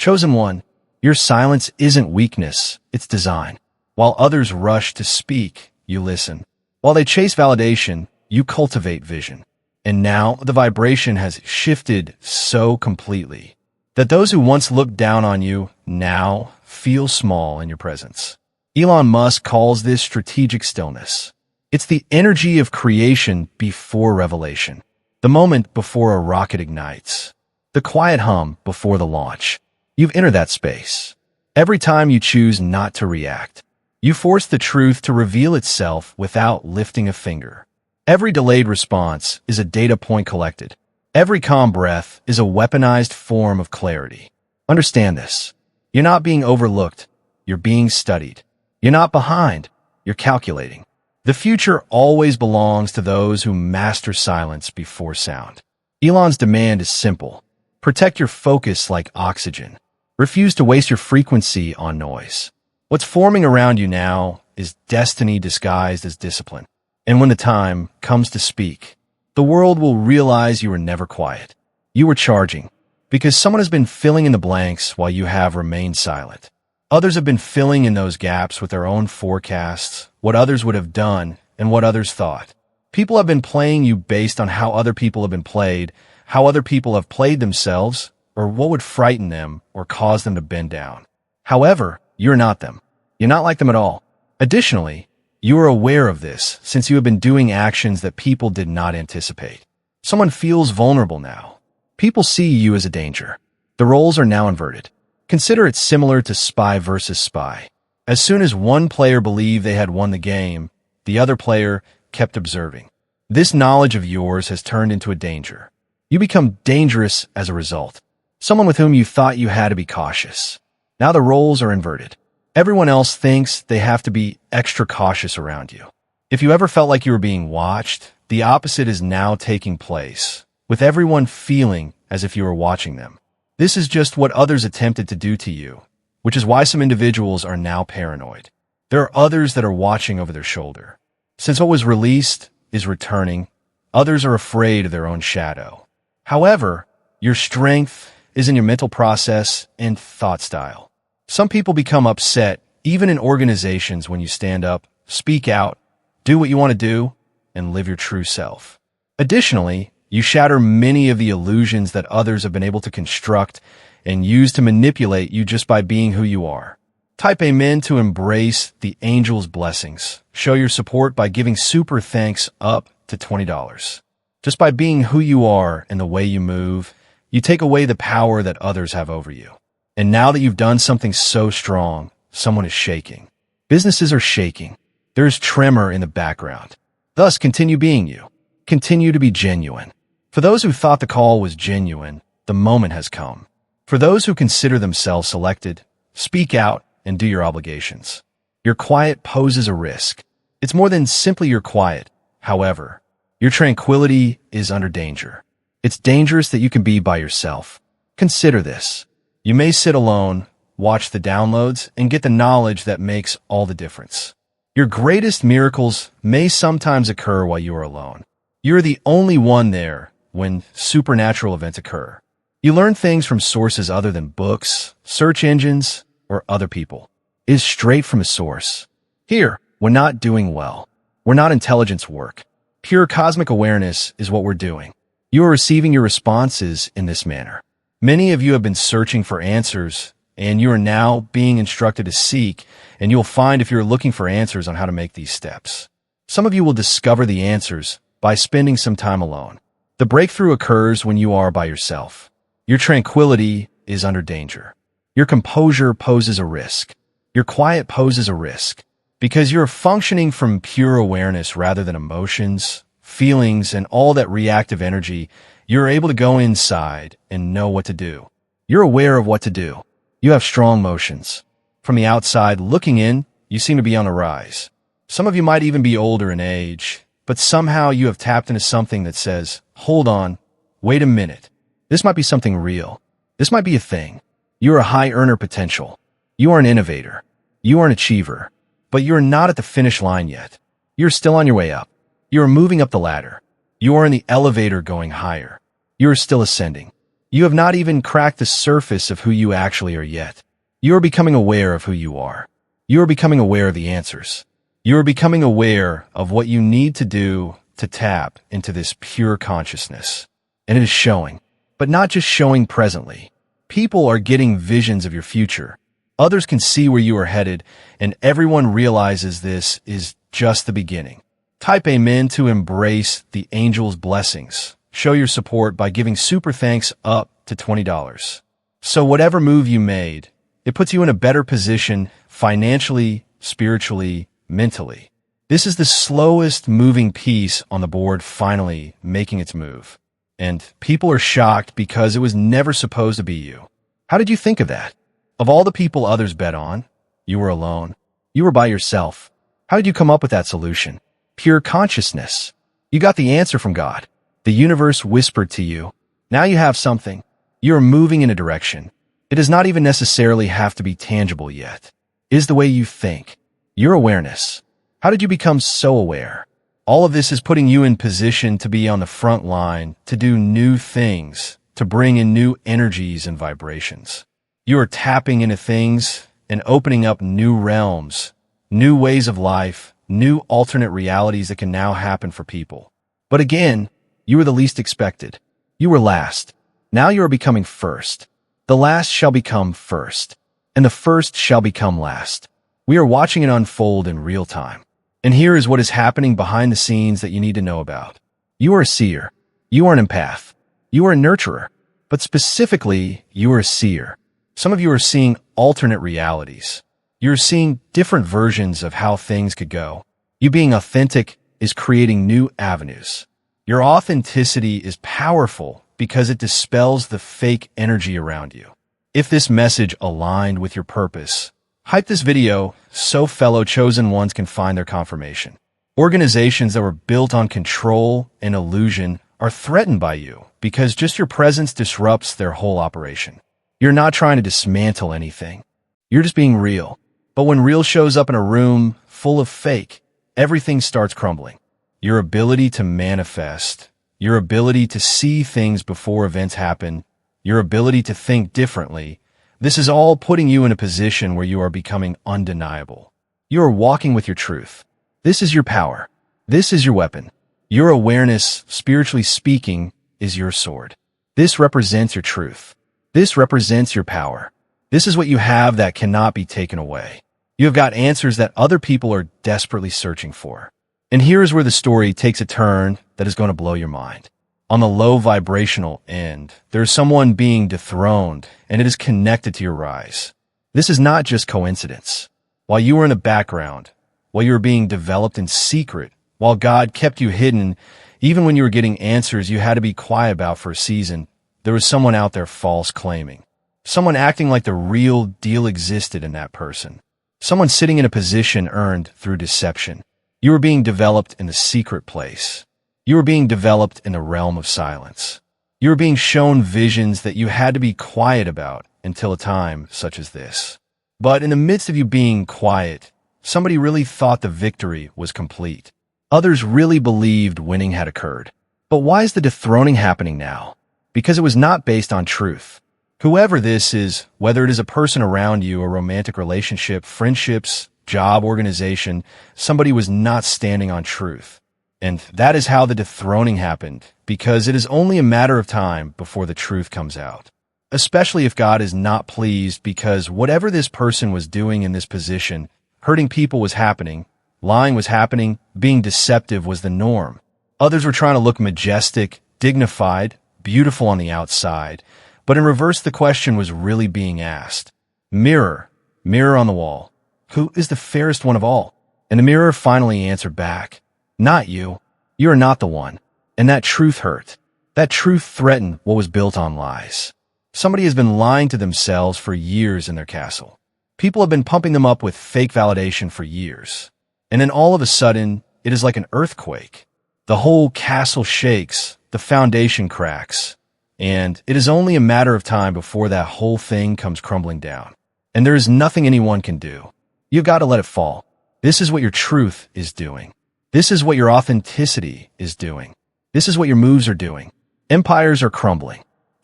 Chosen one, your silence isn't weakness, it's design. While others rush to speak, you listen. While they chase validation, you cultivate vision. And now the vibration has shifted so completely that those who once looked down on you now feel small in your presence. Elon Musk calls this strategic stillness. It's the energy of creation before revelation, the moment before a rocket ignites, the quiet hum before the launch. You've entered that space. Every time you choose not to react, you force the truth to reveal itself without lifting a finger. Every delayed response is a data point collected. Every calm breath is a weaponized form of clarity. Understand this. You're not being overlooked. You're being studied. You're not behind. You're calculating. The future always belongs to those who master silence before sound. Elon's demand is simple. Protect your focus like oxygen. Refuse to waste your frequency on noise. What's forming around you now is destiny disguised as discipline. And when the time comes to speak, the world will realize you were never quiet. You were charging, because someone has been filling in the blanks while you have remained silent. Others have been filling in those gaps with their own forecasts, what others would have done, and what others thought. People have been playing you based on how other people have been played, how other people have played themselves, or what would frighten them or cause them to bend down. However, you're not them. You're not like them at all. Additionally, you are aware of this since you have been doing actions that people did not anticipate. Someone feels vulnerable now. People see you as a danger. The roles are now inverted. Consider it similar to spy versus spy. As soon as one player believed they had won the game, the other player kept observing. This knowledge of yours has turned into a danger. You become dangerous as a result. Someone with whom you thought you had to be cautious. Now the roles are inverted. Everyone else thinks they have to be extra cautious around you. If you ever felt like you were being watched, the opposite is now taking place, with everyone feeling as if you were watching them. This is just what others attempted to do to you, which is why some individuals are now paranoid. There are others that are watching over their shoulder. Since what was released is returning, others are afraid of their own shadow. However, your strength is in your mental process and thought style. Some people become upset, even in organizations, when you stand up, speak out, do what you want to do, and live your true self. Additionally, you shatter many of the illusions that others have been able to construct and use to manipulate you just by being who you are. Type amen to embrace the angel's blessings. Show your support by giving super thanks up to $20. Just by being who you are and the way you move, you take away the power that others have over you. And now that you've done something so strong, someone is shaking. Businesses are shaking. There is tremor in the background. Thus, continue being you. Continue to be genuine. For those who thought the call was genuine, the moment has come. For those who consider themselves selected, speak out and do your obligations. Your quiet poses a risk. It's more than simply your quiet. However, your tranquility is under danger. It's dangerous that you can be by yourself. Consider this. You may sit alone, watch the downloads, and get the knowledge that makes all the difference. Your greatest miracles may sometimes occur while you are alone. You're the only one there when supernatural events occur. You learn things from sources other than books, search engines, or other people. It is straight from a source. Here, we're not doing well. We're not intelligence work. Pure cosmic awareness is what we're doing. You are receiving your responses in this manner. Many of you have been searching for answers, and you are now being instructed to seek, and you'll find if you're looking for answers on how to make these steps. Some of you will discover the answers by spending some time alone. The breakthrough occurs when you are by yourself. Your tranquility is under danger. Your composure poses a risk. Your quiet poses a risk. Because you're functioning from pure awareness rather than emotions, feelings, and all that reactive energy, you're able to go inside and know what to do. You're aware of what to do. You have strong motions. From the outside looking in, you seem to be on the rise. Some of you might even be older in age, but somehow you have tapped into something that says, hold on, wait a minute. This might be something real. This might be a thing. You are a high earner potential. You are an innovator. You are an achiever. But you are not at the finish line yet. You're still on your way up. You are moving up the ladder. You are in the elevator going higher. You are still ascending. You have not even cracked the surface of who you actually are yet. You are becoming aware of who you are. You are becoming aware of the answers. You are becoming aware of what you need to do to tap into this pure consciousness. And it is showing, but not just showing presently. People are getting visions of your future. Others can see where you are headed, and everyone realizes this is just the beginning. Type amen to embrace the angel's blessings. Show your support by giving super thanks up to $20. So whatever move you made, it puts you in a better position financially, spiritually, mentally. This is the slowest moving piece on the board finally making its move. And people are shocked because it was never supposed to be you. How did you think of that? Of all the people others bet on, you were alone. You were by yourself. How did you come up with that solution? Pure consciousness. You got the answer from God. The universe whispered to you. Now you have something. You are moving in a direction. It does not even necessarily have to be tangible yet. It is the way you think. Your awareness. How did you become so aware? All of this is putting you in position to be on the front line, to do new things, to bring in new energies and vibrations. You are tapping into things and opening up new realms, new ways of life, new alternate realities that can now happen for people. But again, you were the least expected. You were last. Now you are becoming first. The last shall become first, and the first shall become last. We are watching it unfold in real time. And here is what is happening behind the scenes that you need to know about. You are a seer. You are an empath. You are a nurturer. But specifically, you are a seer. Some of you are seeing alternate realities. You're seeing different versions of how things could go. You being authentic is creating new avenues. Your authenticity is powerful because it dispels the fake energy around you. If this message aligned with your purpose, hype this video so fellow chosen ones can find their confirmation. Organizations that were built on control and illusion are threatened by you because just your presence disrupts their whole operation. You're not trying to dismantle anything. You're just being real. But when real shows up in a room full of fake, everything starts crumbling. Your ability to manifest, your ability to see things before events happen, your ability to think differently, this is all putting you in a position where you are becoming undeniable. You are walking with your truth. This is your power. This is your weapon. Your awareness, spiritually speaking, is your sword. This represents your truth. This represents your power. This is what you have that cannot be taken away. You have got answers that other people are desperately searching for. And here is where the story takes a turn that is going to blow your mind. On the low vibrational end, there is someone being dethroned, and it is connected to your rise. This is not just coincidence. While you were in the background, while you were being developed in secret, while God kept you hidden, even when you were getting answers you had to be quiet about for a season, there was someone out there false claiming. Someone acting like the real deal existed in that person. Someone sitting in a position earned through deception. You were being developed in the secret place. You were being developed in the realm of silence. You were being shown visions that you had to be quiet about until a time such as this. But in the midst of you being quiet, somebody really thought the victory was complete. Others really believed winning had occurred. But why is the dethroning happening now? Because it was not based on truth. Whoever this is, whether it is a person around you, a romantic relationship, friendships, job, organization, somebody was not standing on truth. And that is how the dethroning happened, because it is only a matter of time before the truth comes out. Especially if God is not pleased, because whatever this person was doing in this position, hurting people was happening, lying was happening, being deceptive was the norm. Others were trying to look majestic, dignified, beautiful on the outside, but in reverse the question was really being asked. Mirror, mirror on the wall, who is the fairest one of all? And the mirror finally answered back, not you. You are not the one. And that truth hurt. That truth threatened what was built on lies. Somebody has been lying to themselves for years in their castle. People have been pumping them up with fake validation for years. And then all of a sudden, it is like an earthquake. The whole castle shakes, the foundation cracks, and it is only a matter of time before that whole thing comes crumbling down. And there is nothing anyone can do. You've got to let it fall. This is what your truth is doing. This is what your authenticity is doing. This is what your moves are doing. Empires are crumbling.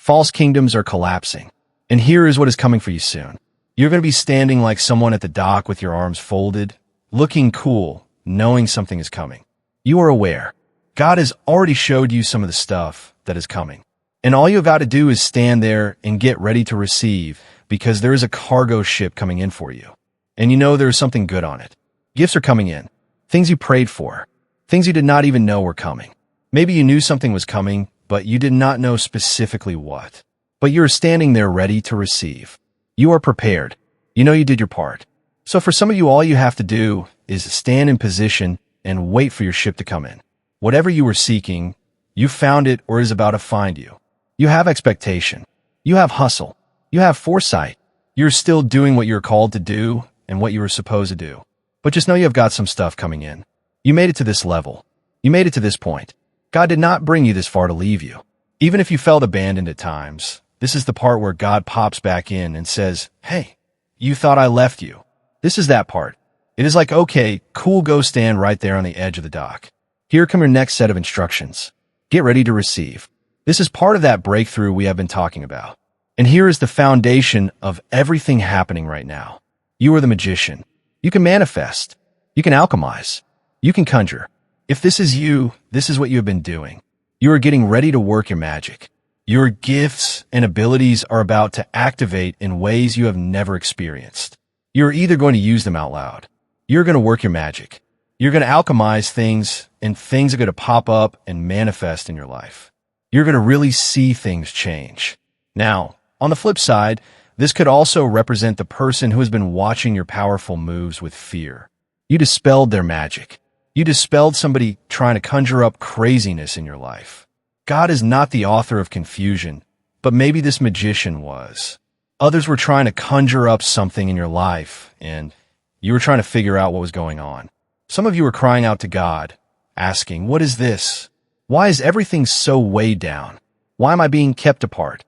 False kingdoms are collapsing. And here is what is coming for you soon. You're going to be standing like someone at the dock with your arms folded, looking cool, knowing something is coming. You are aware. God has already showed you some of the stuff that is coming. And all you've got to do is stand there and get ready to receive, because there is a cargo ship coming in for you. And you know there is something good on it. Gifts are coming in. Things you prayed for. Things you did not even know were coming. Maybe you knew something was coming, but you did not know specifically what. But you are standing there ready to receive. You are prepared. You know you did your part. So for some of you, all you have to do is stand in position and wait for your ship to come in. Whatever you were seeking, you found it or is about to find you. You have expectation. You have hustle. You have foresight. You're still doing what you're called to do and what you were supposed to do. But just know you have got some stuff coming in. You made it to this level. You made it to this point. God did not bring you this far to leave you. Even if you felt abandoned at times, this is the part where God pops back in and says, hey, you thought I left you. This is that part. It is like, okay, cool, go stand right there on the edge of the dock. Here come your next set of instructions. Get ready to receive. This is part of that breakthrough we have been talking about. And here is the foundation of everything happening right now. You are the magician. You can manifest. You can alchemize. You can conjure. If this is you, this is what you have been doing. You are getting ready to work your magic. Your gifts and abilities are about to activate in ways you have never experienced. You're either going to use them out loud. You're going to work your magic. You're going to alchemize things, and things are going to pop up and manifest in your life. You're going to really see things change. Now, on the flip side, this could also represent the person who has been watching your powerful moves with fear. You dispelled their magic. You dispelled somebody trying to conjure up craziness in your life. God is not the author of confusion, but maybe this magician was. Others were trying to conjure up something in your life, and you were trying to figure out what was going on. Some of you were crying out to God, asking, what is this? Why is everything so weighed down? Why am I being kept apart?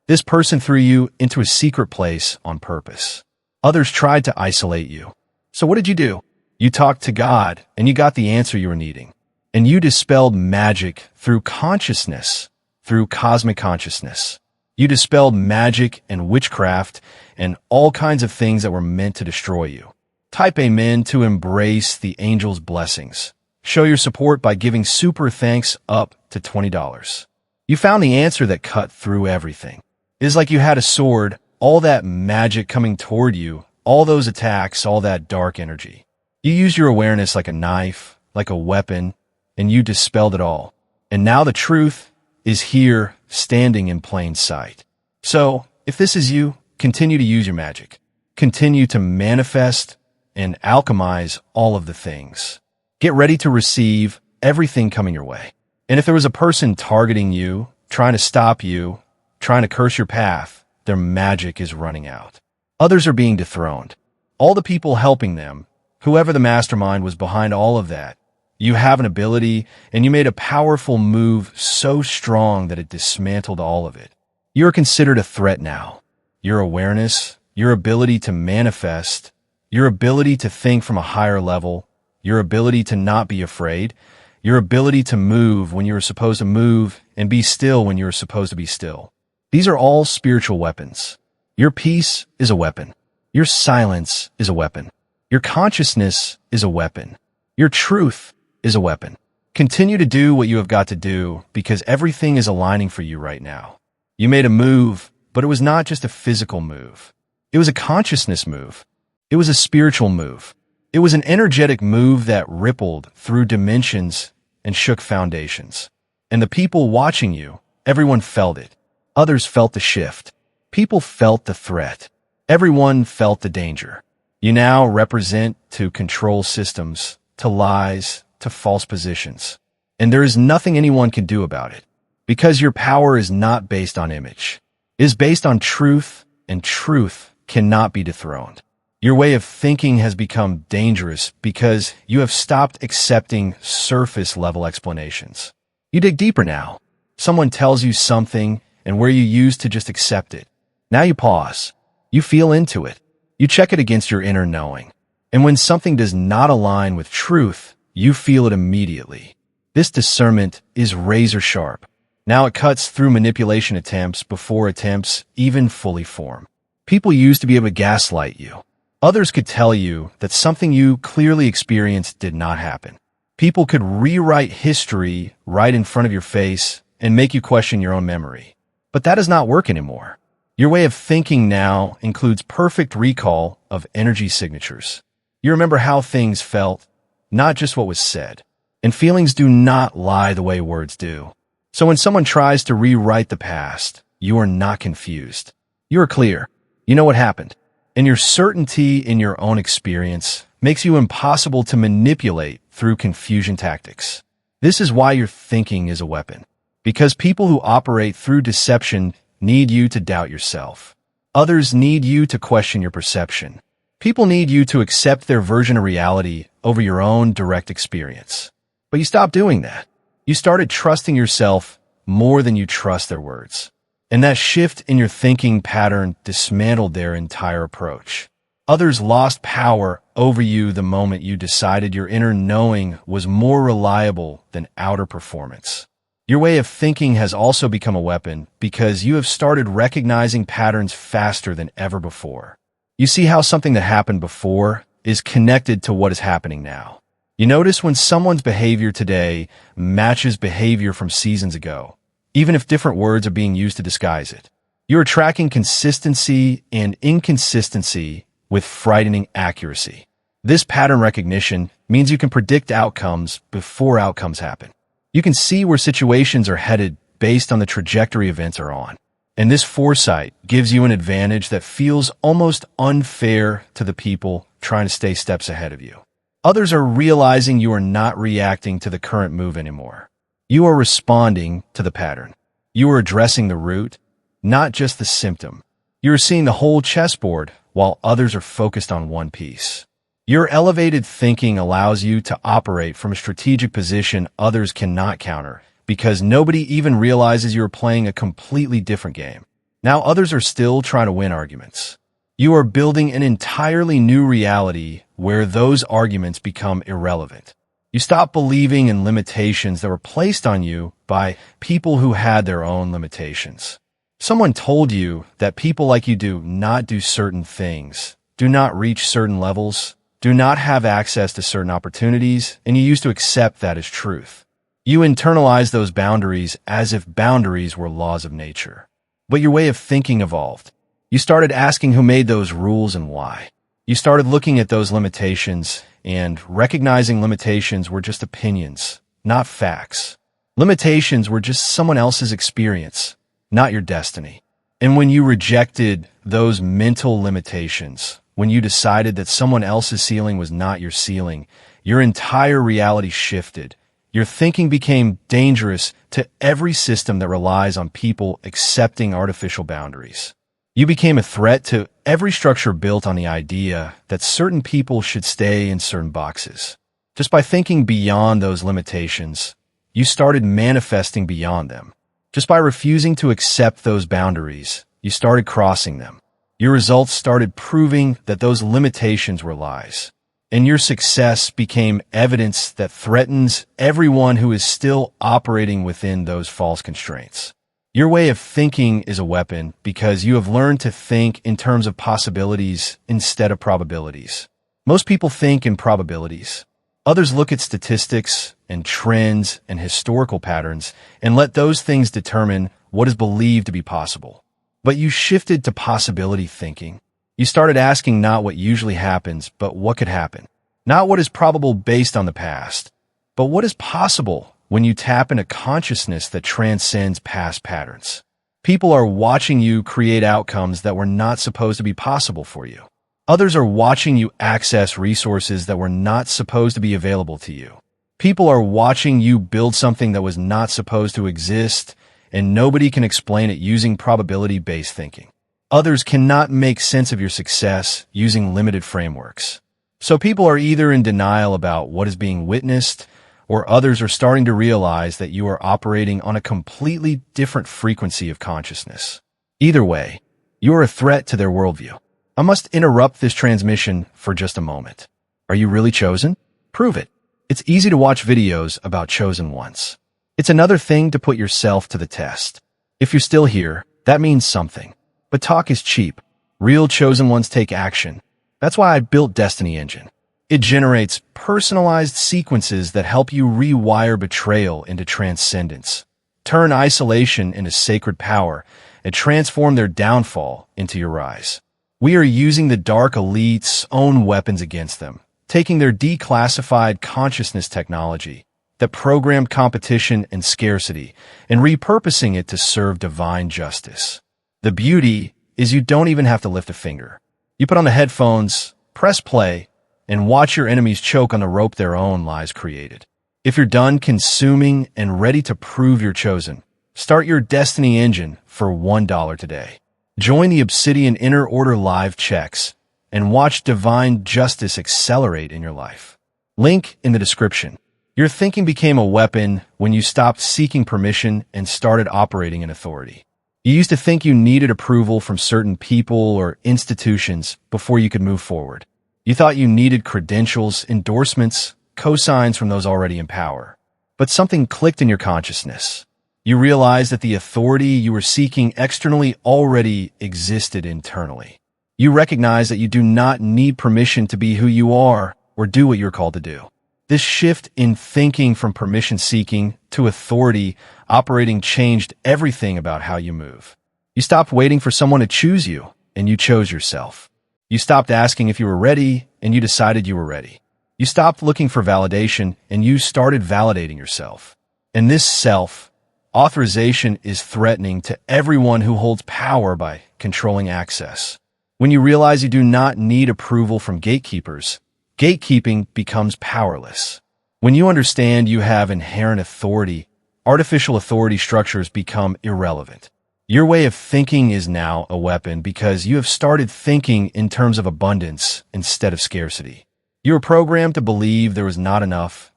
This person threw you into a secret place on purpose. Others tried to isolate you. So what did you do? You talked to God, and you got the answer you were needing. And you dispelled magic through consciousness, through cosmic consciousness. You dispelled magic and witchcraft and all kinds of things that were meant to destroy you. Type amen to embrace the angel's blessings. Show your support by giving super thanks up to $20. You found the answer that cut through everything. It is like you had a sword, all that magic coming toward you, all those attacks, all that dark energy. You used your awareness like a knife, like a weapon, and you dispelled it all. And now the truth is here, standing in plain sight. So, if this is you, continue to use your magic. Continue to manifest and alchemize all of the things. Get ready to receive everything coming your way. And if there was a person targeting you, trying to stop you, trying to curse your path, their magic is running out. Others are being dethroned. All the people helping them, whoever the mastermind was behind all of that, you have an ability, and you made a powerful move so strong that it dismantled all of it. You are considered a threat now. Your awareness, your ability to manifest, your ability to think from a higher level, your ability to not be afraid, your ability to move when you are supposed to move and be still when you are supposed to be still. These are all spiritual weapons. Your peace is a weapon. Your silence is a weapon. Your consciousness is a weapon. Your truth is a weapon. Continue to do what you have got to do because everything is aligning for you right now. You made a move, but it was not just a physical move. It was a consciousness move. It was a spiritual move. It was an energetic move that rippled through dimensions and shook foundations. And the people watching you, everyone felt it. Others felt the shift. People felt the threat. Everyone felt the danger. You now represent to control systems, to lies, to false positions. And there is nothing anyone can do about it, because your power is not based on image. It is based on truth, and truth cannot be dethroned. Your way of thinking has become dangerous because you have stopped accepting surface-level explanations. You dig deeper now. Someone tells you something, and where you used to just accept it, now you pause. You feel into it. You check it against your inner knowing. And when something does not align with truth, you feel it immediately. This discernment is razor sharp. Now it cuts through manipulation attempts before attempts even fully form. People used to be able to gaslight you. Others could tell you that something you clearly experienced did not happen. People could rewrite history right in front of your face and make you question your own memory. But that does not work anymore. Your way of thinking now includes perfect recall of energy signatures. You remember how things felt, not just what was said. And feelings do not lie the way words do. So when someone tries to rewrite the past, you are not confused. You are clear. You know what happened. And your certainty in your own experience makes you impossible to manipulate through confusion tactics. This is why your thinking is a weapon. Because people who operate through deception need you to doubt yourself. Others need you to question your perception. People need you to accept their version of reality over your own direct experience. But you stopped doing that. You started trusting yourself more than you trust their words. And that shift in your thinking pattern dismantled their entire approach. Others lost power over you the moment you decided your inner knowing was more reliable than outer performance. Your way of thinking has also become a weapon because you have started recognizing patterns faster than ever before. You see how something that happened before is connected to what is happening now. You notice when someone's behavior today matches behavior from seasons ago, even if different words are being used to disguise it. You are tracking consistency and inconsistency with frightening accuracy. This pattern recognition means you can predict outcomes before outcomes happen. You can see where situations are headed based on the trajectory events are on. And this foresight gives you an advantage that feels almost unfair to the people trying to stay steps ahead of you. Others are realizing you are not reacting to the current move anymore. You are responding to the pattern. You are addressing the root, not just the symptom. You are seeing the whole chessboard while others are focused on one piece. Your elevated thinking allows you to operate from a strategic position others cannot counter because nobody even realizes you are playing a completely different game. Now others are still trying to win arguments. You are building an entirely new reality where those arguments become irrelevant. You stop believing in limitations that were placed on you by people who had their own limitations. Someone told you that people like you do not do certain things, do not reach certain levels, do not have access to certain opportunities, and you used to accept that as truth. You internalize those boundaries as if boundaries were laws of nature. But your way of thinking evolved. You started asking who made those rules and why. You started looking at those limitations and recognizing limitations were just opinions, not facts. Limitations were just someone else's experience, not your destiny. And when you rejected those mental limitations, when you decided that someone else's ceiling was not your ceiling, your entire reality shifted. Your thinking became dangerous to every system that relies on people accepting artificial boundaries. You became a threat to every structure built on the idea that certain people should stay in certain boxes. Just by thinking beyond those limitations, you started manifesting beyond them. Just by refusing to accept those boundaries, you started crossing them. Your results started proving that those limitations were lies. And your success became evidence that threatens everyone who is still operating within those false constraints. Your way of thinking is a weapon because you have learned to think in terms of possibilities instead of probabilities. Most people think in probabilities. Others look at statistics and trends and historical patterns and let those things determine what is believed to be possible. But you shifted to possibility thinking. You started asking not what usually happens, but what could happen. Not what is probable based on the past, but what is possible when you tap into consciousness that transcends past patterns. People are watching you create outcomes that were not supposed to be possible for you. Others are watching you access resources that were not supposed to be available to you. People are watching you build something that was not supposed to exist, and nobody can explain it using probability-based thinking. Others cannot make sense of your success using limited frameworks. So people are either in denial about what is being witnessed, or others are starting to realize that you are operating on a completely different frequency of consciousness. Either way, you are a threat to their worldview. I must interrupt this transmission for just a moment. Are you really chosen? Prove it. It's easy to watch videos about chosen ones. It's another thing to put yourself to the test. If you're still here, that means something. But talk is cheap. Real chosen ones take action. That's why I built Destiny Engine. It generates personalized sequences that help you rewire betrayal into transcendence, turn isolation into sacred power, and transform their downfall into your rise. We are using the Dark Elite's own weapons against them, taking their declassified consciousness technology that programmed competition and scarcity and repurposing it to serve divine justice. The beauty is you don't even have to lift a finger. You put on the headphones, press play, and watch your enemies choke on the rope their own lies created. If you're done consuming and ready to prove you're chosen, start your Destiny Engine for $1 today. Join the Obsidian Inner Order live checks and watch divine justice accelerate in your life. Link in the description. Your thinking became a weapon when you stopped seeking permission and started operating in authority. You used to think you needed approval from certain people or institutions before you could move forward. You thought you needed credentials, endorsements, cosigns from those already in power. But something clicked in your consciousness. You realized that the authority you were seeking externally already existed internally. You recognized that you do not need permission to be who you are or do what you're called to do. This shift in thinking from permission-seeking to authority operating changed everything about how you move. You stopped waiting for someone to choose you, and you chose yourself. You stopped asking if you were ready, and you decided you were ready. You stopped looking for validation, and you started validating yourself. And this self-authorization is threatening to everyone who holds power by controlling access. When you realize you do not need approval from gatekeepers, gatekeeping becomes powerless. When you understand you have inherent authority, artificial authority structures become irrelevant. Your way of thinking is now a weapon because you have started thinking in terms of abundance instead of scarcity. You are programmed to believe there is not enough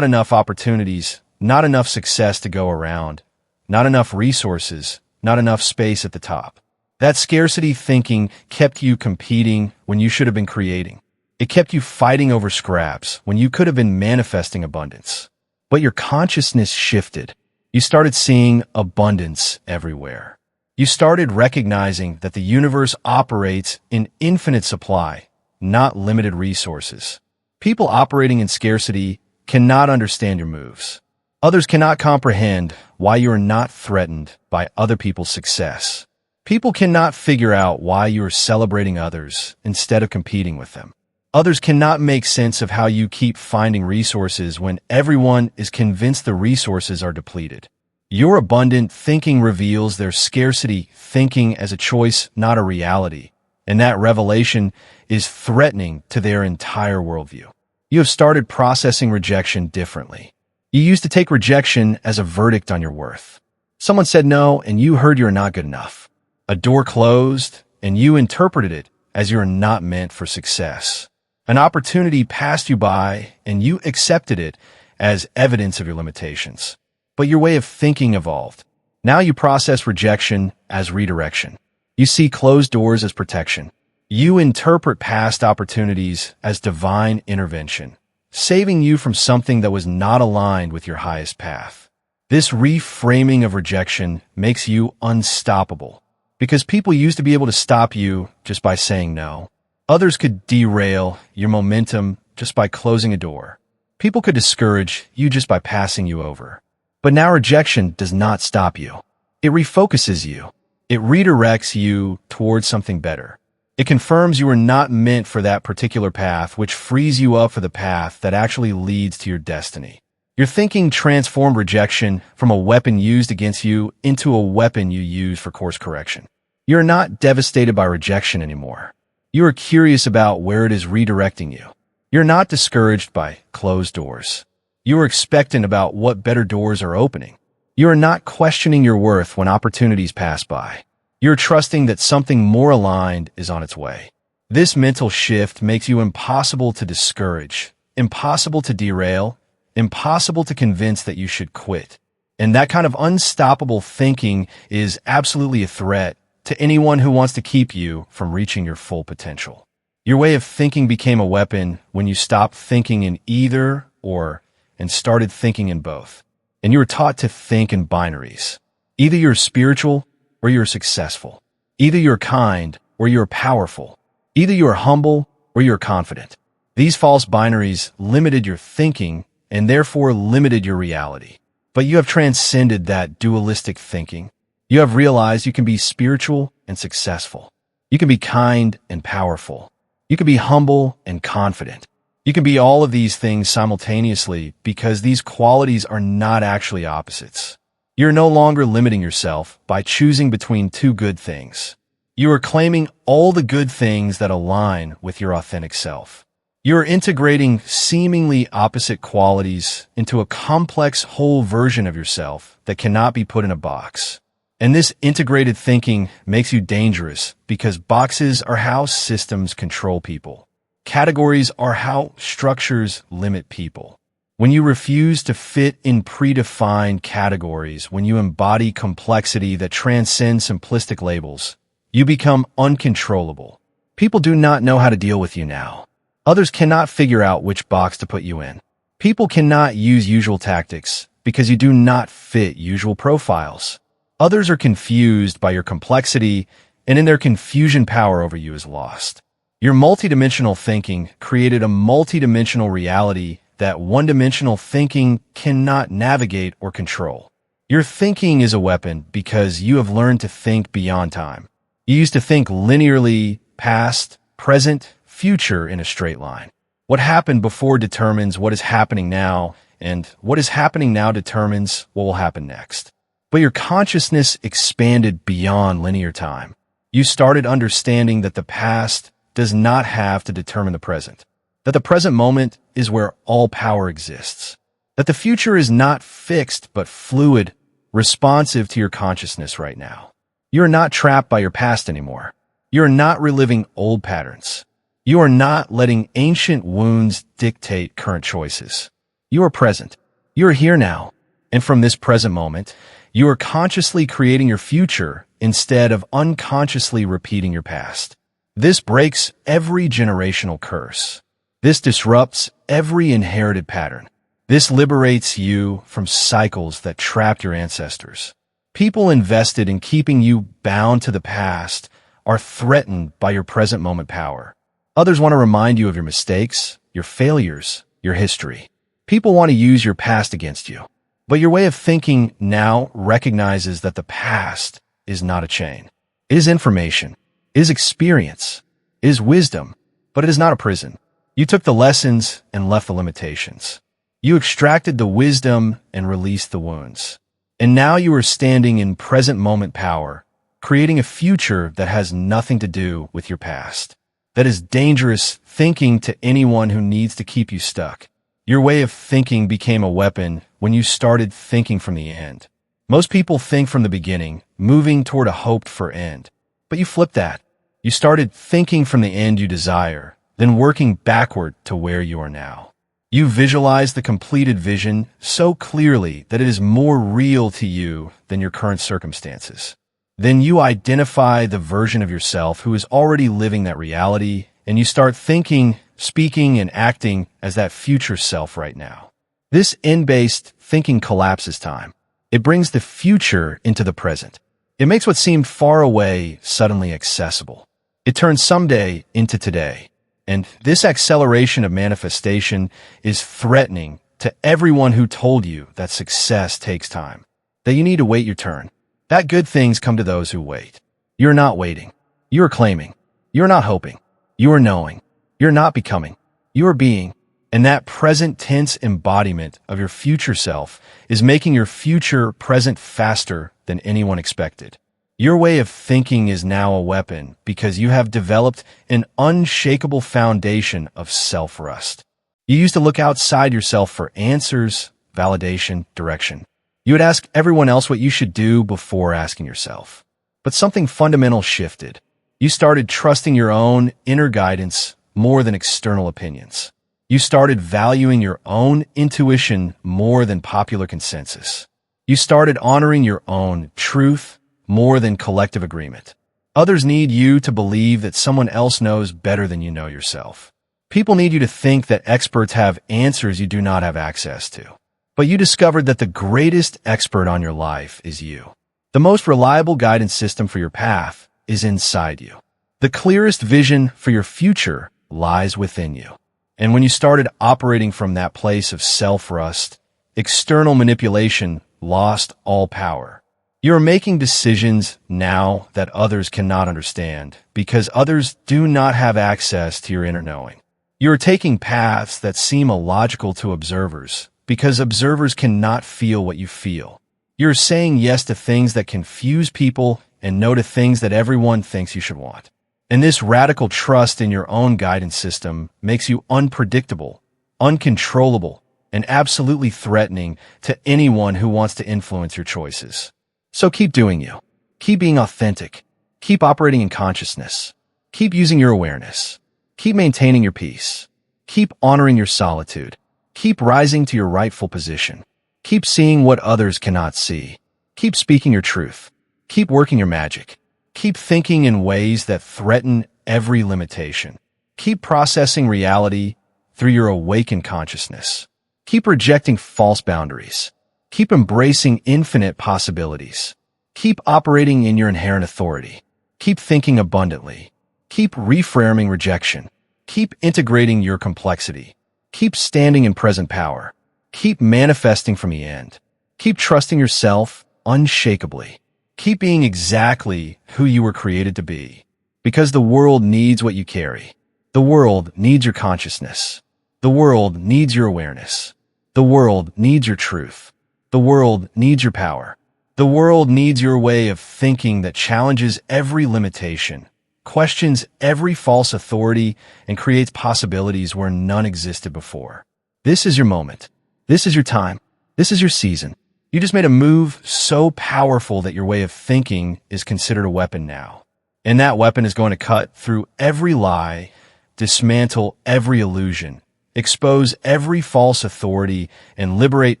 opportunities, not enough success to go around, not enough resources, not enough space at the top. That scarcity thinking kept you competing when you should have been creating. It kept you fighting over scraps when you could have been manifesting abundance. But your consciousness shifted. You started seeing abundance everywhere. You started recognizing that the universe operates in infinite supply, not limited resources. People operating in scarcity cannot understand your moves. Others cannot comprehend why you are not threatened by other people's success. People cannot figure out why you are celebrating others instead of competing with them. Others cannot make sense of how you keep finding resources when everyone is convinced the resources are depleted. Your abundant thinking reveals their scarcity thinking as a choice, not a reality, and that revelation is threatening to their entire worldview. You have started processing rejection differently. You used to take rejection as a verdict on your worth. Someone said no, and you heard you're not good enough. A door closed, and you interpreted it as you're not meant for success. An opportunity passed you by, and you accepted it as evidence of your limitations. But your way of thinking evolved. Now you process rejection as redirection. You see closed doors as protection. You interpret past opportunities as divine intervention, saving you from something that was not aligned with your highest path. This reframing of rejection makes you unstoppable, because people used to be able to stop you just by saying no. Others could derail your momentum just by closing a door. People could discourage you just by passing you over. But now rejection does not stop you. It refocuses you. It redirects you towards something better. It confirms you are not meant for that particular path, which frees you up for the path that actually leads to your destiny. Your thinking transformed rejection from a weapon used against you into a weapon you use for course correction. You are not devastated by rejection anymore. You are curious about where it is redirecting you. You're not discouraged by closed doors. You are expectant about what better doors are opening. You are not questioning your worth when opportunities pass by. You're trusting that something more aligned is on its way. This mental shift makes you impossible to discourage, impossible to derail, impossible to convince that you should quit. And that kind of unstoppable thinking is absolutely a threat to anyone who wants to keep you from reaching your full potential. Your way of thinking became a weapon when you stopped thinking in either or and started thinking in both. and you were taught to think in binaries. Either you're spiritual or you're successful. Either you're kind or you're powerful. Either you're humble or you're confident. These false binaries limited your thinking and therefore limited your reality. But you have transcended that dualistic thinking. You have realized you can be spiritual and successful. You can be kind and powerful. You can be humble and confident. You can be all of these things simultaneously because these qualities are not actually opposites. You're no longer limiting yourself by choosing between two good things. You are claiming all the good things that align with your authentic self. You are integrating seemingly opposite qualities into a complex whole version of yourself that cannot be put in a box. And this integrated thinking makes you dangerous because boxes are how systems control people. Categories are how structures limit people. When you refuse to fit in predefined categories, when you embody complexity that transcends simplistic labels, you become uncontrollable. People do not know how to deal with you now. Others cannot figure out which box to put you in. People cannot use usual tactics because you do not fit usual profiles. Others are confused by your complexity, and in their confusion, power over you is lost. Your multidimensional thinking created a multidimensional reality that one-dimensional thinking cannot navigate or control. Your thinking is a weapon because you have learned to think beyond time. You used to think linearly, past, present, future in a straight line. What happened before determines what is happening now, and what is happening now determines what will happen next. But your consciousness expanded beyond linear time. You started understanding that the past does not have to determine the present, that the present moment is where all power exists, that the future is not fixed but fluid, responsive to your consciousness right now. You are not trapped by your past anymore. You are not reliving old patterns. You are not letting ancient wounds dictate current choices. You are present. You are here now. And from this present moment, you are consciously creating your future instead of unconsciously repeating your past. This breaks every generational curse. This disrupts every inherited pattern. This liberates you from cycles that trapped your ancestors. People invested in keeping you bound to the past are threatened by your present moment power. Others want to remind you of your mistakes, your failures, your history. People want to use your past against you. But your way of thinking now recognizes that the past is not a chain. It is information. It is experience. It is wisdom. But it is not a prison. You took the lessons and left the limitations. You extracted the wisdom and released the wounds. And now you are standing in present moment power, creating a future that has nothing to do with your past. That is dangerous thinking to anyone who needs to keep you stuck. Your way of thinking became a weapon when you started thinking from the end. Most people think from the beginning, moving toward a hoped-for end. But you flipped that. You started thinking from the end you desire, then working backward to where you are now. You visualize the completed vision so clearly that it is more real to you than your current circumstances. Then you identify the version of yourself who is already living that reality, and you start thinking, speaking, and acting as that future self right now. This end-based thinking collapses time. It brings the future into the present. It makes what seemed far away suddenly accessible. It turns someday into today. And this acceleration of manifestation is threatening to everyone who told you that success takes time, that you need to wait your turn, that good things come to those who wait. You're not waiting. You are claiming. You're not hoping. You are knowing. You're not becoming. You are being. And that present tense embodiment of your future self is making your future present faster than anyone expected. Your way of thinking is now a weapon because you have developed an unshakable foundation of self-trust. You used to look outside yourself for answers, validation, direction. You would ask everyone else what you should do before asking yourself. But something fundamental shifted. You started trusting your own inner guidance more than external opinions. You started valuing your own intuition more than popular consensus. You started honoring your own truth more than collective agreement. Others need you to believe that someone else knows better than you know yourself. People need you to think that experts have answers you do not have access to. But you discovered that the greatest expert on your life is you. The most reliable guidance system for your path is inside you. The clearest vision for your future lies within you. And when you started operating from that place of self-rust, external manipulation lost all power. You are making decisions now that others cannot understand because others do not have access to your inner knowing. You are taking paths that seem illogical to observers because observers cannot feel what you feel. You're saying yes to things that confuse people and no to things that everyone thinks you should want. And this radical trust in your own guidance system makes you unpredictable, uncontrollable, and absolutely threatening to anyone who wants to influence your choices. So keep doing you. Keep being authentic. Keep operating in consciousness. Keep using your awareness. Keep maintaining your peace. Keep honoring your solitude. Keep rising to your rightful position. Keep seeing what others cannot see. Keep speaking your truth. Keep working your magic. Keep thinking in ways that threaten every limitation. Keep processing reality through your awakened consciousness. Keep rejecting false boundaries. Keep embracing infinite possibilities. Keep operating in your inherent authority. Keep thinking abundantly. Keep reframing rejection. Keep integrating your complexity. Keep standing in present power. Keep manifesting from the end. Keep trusting yourself unshakably. Keep being exactly who you were created to be. Because the world needs what you carry. The world needs your consciousness. The world needs your awareness. The world needs your truth. The world needs your power. The world needs your way of thinking that challenges every limitation, questions every false authority, and creates possibilities where none existed before. This is your moment. This is your time. This is your season. You just made a move so powerful that your way of thinking is considered a weapon now. And that weapon is going to cut through every lie, dismantle every illusion, expose every false authority, and liberate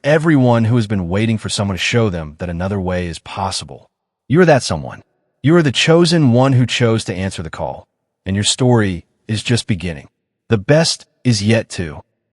everyone who has been waiting for someone to show them that another way is possible. You are that someone. You are the chosen one who chose to answer the call. And your story is just beginning. The best is yet to